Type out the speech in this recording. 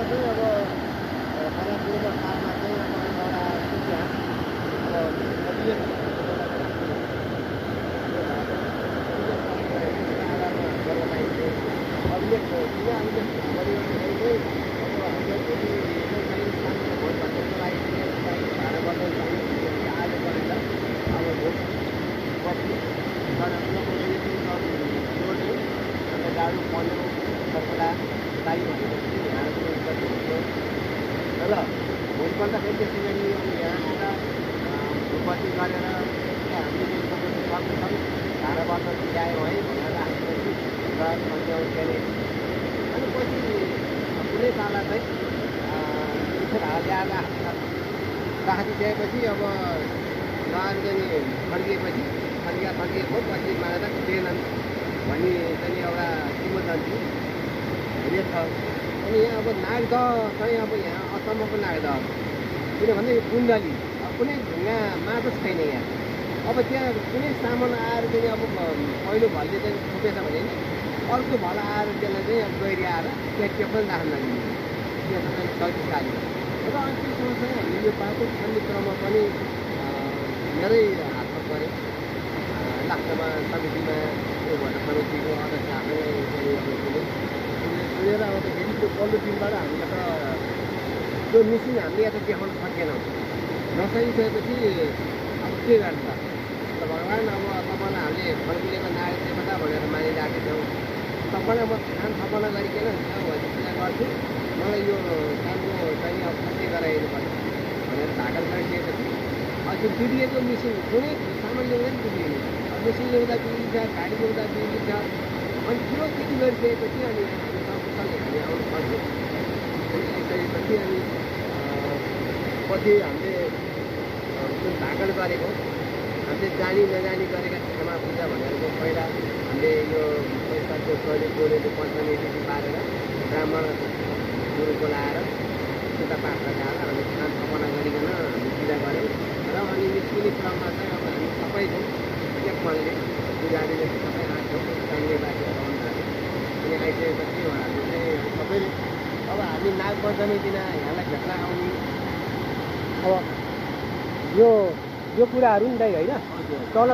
चाहिँ अब खानाकुरोमा काममा चाहिँ अब एउटा इतिहास अब अभिलेख आधारमा गर्नलाई अभिलेख किन अभिलेख गरिरहँदाखेरि अब हामीलाई भोलि चाहिँ सानो भोट भन्नको लागि चाहिँ भाडा बदल चाहियो आज गरेर अब भोट बस्नु जोड्ने अन्त डाडु पन्ध्र सर्कला दाई भनेपछि यहाँ र भोट पर्दाखेरि त्यसै गरी यहाँ आएर भोटपट्टि गरेर हामीले सक्छौँ भाडा बदल ल्यायो है भनेर राखेपछि र के अरे अनि पछि कुनै पाला चाहिँ भाडा ल्याएर राखिसकेपछि अब उहाँहरू चाहिँ फर्किएपछि फर्किएको पछि माएर दिएनन् भनी चाहिँ एउटा किंवदन्ती हुनेछ। अनि यहाँ अब नागदह चाहिँ अब यहाँ अचम्मको नागदह किनभने यो कुण्डली कुनै ढुङ्गा माटो छैन यहाँ। अब त्यहाँ कुनै सामान आएर चाहिँ अब पहिलो भलले चाहिँ थुपेछ भने अर्को भल आएर त्यसलाई चाहिँ अब गहिरी आएर त्यहाँ पनि राख्न नदिने त्यो चाहिँ शक्तिशाली र अनि त्यो सँगसँगै हामीले यो बाटो खन्ने क्रममा पनि धेरै हातमा पऱ्यो। लास्टमा समितिमा त्यो भएर समितिको अध्यक्षले सुनेर अब फेरि त्यो पल्लो दिनबाट हामीले त त्यो मिसिन हामीले यहाँ त देखाउन सकेनौँ। नसकिसकेपछि अब के गर्नु त भगवान् अब तपाईँलाई हामीले फर्किएको नागरिक देवता भनेर मानिरहेको थियौँ। तपाईँलाई म खान थपना गरिकन भने पूजा गर्छु मलाई यो कामको चाहिँ अब खर्च गराइदिनु पर्छ भनेर भाकल गरिसकेपछि त्यो बिग्रिएको मिसिन कुनै सामान ल्याउँदा नि बिग्रिने मिसिन ल्याउँदा बिग्रिन्छ गाडी ल्याउँदा बिग्रिन्छ। अनि ठुलो खेती गरिसकेपछि अनि हामी सबैसँग हामी आउनु पर्छ आइसकेपछि अनि पछि हामीले जुन भाकल गरेको हामीले जानी नजानी गरेका क्षमा पूजा भनेर चाहिँ पहिला हामीले यो पैसाको शैली गोलेले पञ्चमेदेखि पारेर ब्राह्मण गुरु बोलाएर पूजा पाठ लगाएर हामी खान थपना गरिकन हामी पूजा गऱ्यौँ र अनि निस्किने क्रममा चाहिँ अब हामी सबैको एक मनले पुजारीले सबै आँट्यौँ जान्ने बाटोहरू आउनु थाल्यो। अनि आइसकेपछि उहाँहरू चाहिँ सबैले अब हामी नाग पञ्चमी दिन यहाँलाई भेट्न आउने अब यो कुराहरू नि दाइ होइन तल